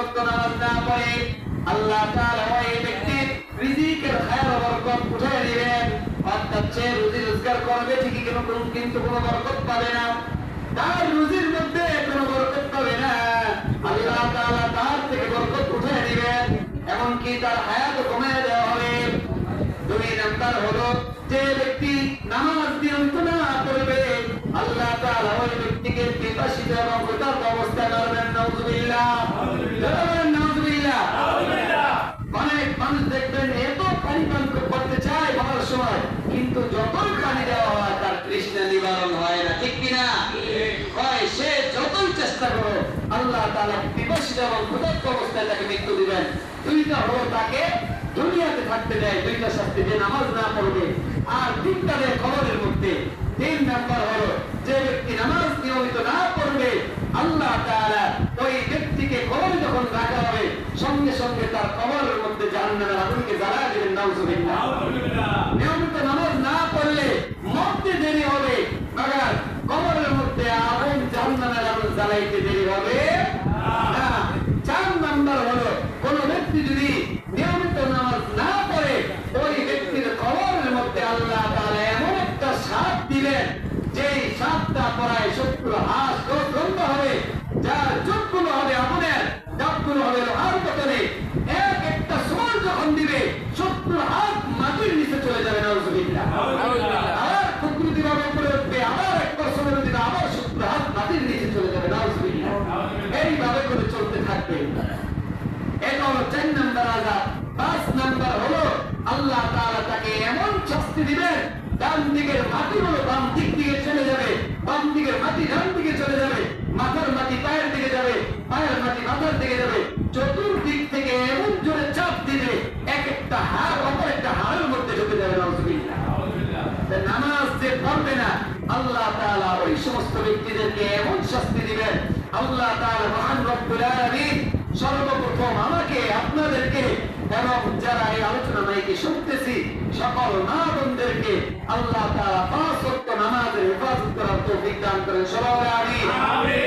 ওয়াক্ত নামাজ না পড়ে আল্লাহ তাআলা ওই ব্যক্তির রিজিকের খায়ের বরকত উঠিয়ে দিবেন। অর্থাৎ সে রুজি রোজগার করবে ঠিকই কিন্তু কোনো বরকত পাবে না, তার রুজির মধ্যে কোনো বরকত পাবে না। আল্লাহ তাআলা তার থেকে বরকত উঠিয়ে দিবেন, এমনকি তার হায়াত কমিয়ে দেওয়া হবে। দুই নাম্বার হলো যে ব্যক্তি নামাজ নিয়মিত না পড়বে আল্লাহ তাআলা ওই ব্যক্তিকে পিপাসিত এবং ক্ষুধার্ত অবস্থায় মারবেন। নাউযুবিল্লাহ, নাউযুবিল্লাহ। অনেক মানুষ দেখবেন এত পানি পান করতে চায় খাওয়ার সময়, কিন্তু যতই পানি দেওয়া হয় তার তৃষ্ণা নিবারণ হয় না, ঠিক কিনা? হয় সে যতই চেষ্টা করো আল্লাহ তাআলা পিপাসিত এবং ক্ষুধার্ত অবস্থায় তাকে মৃত্যু দিবেন। দুইটা হলো তাকে দুনিয়াতে থাকতে দেয় দুইটা শাস্তি, যে নামাজ না পড়বে, আর তিনটা দেয় কবরের মধ্যে। তিন নাম্বার হলো যে ব্যক্তি নামাজ নিয়মিত না পড়বে আল্লাহ তাআলা ওই ব্যক্তিকে কবরে যখন রাখা হবে সঙ্গে সঙ্গে তার কবরের মধ্যে জাহান্নামের আগুনকে জ্বালায় দেবেন। নাউযুবিল্লাহ। নিয়মিত নামাজ না পড়লে মরতে দেরি হবে, মগর কবরের মধ্যে আগুন জাহান্নামের আগুন জ্বালাইতে দেরি হবে না। চার নাম্বার হলো কোন ব্যক্তি যদি নিয়মিত নামাজ না পড়ে ওই ব্যক্তির কবরের মধ্যে আল্লাহ তাআলা এমন একটা সাপ দিবেন যেই সাপটা পড়ায় 70 হাত গ্রন্থ হবে, যার চোখগুলো হবে আগুনের, দাঁতগুলো হবে লোহার পতনে। এক একটা সময় যখন দিবে 70 হাত মাটির নিচে চলে যাবে। নাউযুবিল্লাহ। আবার প্রকৃতি ভাবে উপরে উঠবে, আবার একবার সময় দিবে, আবার 70 হাত মাটির নিচে চলে যাবে। নাউযুবিল্লাহ। এইভাবে করে চলতে থাকবে। এটা হলো 4 নাম্বার আযাব। 5 নাম্বার হলো আল্লাহ তাআলা তাকে এমন শাস্তি দিবেন, ডান দিকের মাটিগুলো বাম দিক দিকে চলে যাবে, বাম দিকের মাটি ডান দিকে চলে যাবে, মাথার মাটি পায়ের দিকে যাবে, পায়ের মাটি মাথার দিকে যাবে। চতুর্দিক থেকে এমন জোরে চাপ দিবে এক একটা হাড় অপর একটা হাড়ের মধ্যে ঢুকে যাবে। নাউযুবিল্লাহ। নামাজ যে পড়বে না আল্লাহ তাআলা ওই সমস্ত ব্যক্তিদেরকে এমন শাস্তি দিবেন। আল্লাহ তাআলা মহান রব্বুল আলামিন সর্বপ্রথম আমাকে আপনাদেরকে এবং যারা এই আলোচনা নাইকে শুনতেছি সকল মা বোনদেরকে আল্লাহ তাআলা 5 ওয়াক্ত নামাজের হেফাজত করার তৌফিক দান করেন। সবাই আমিন।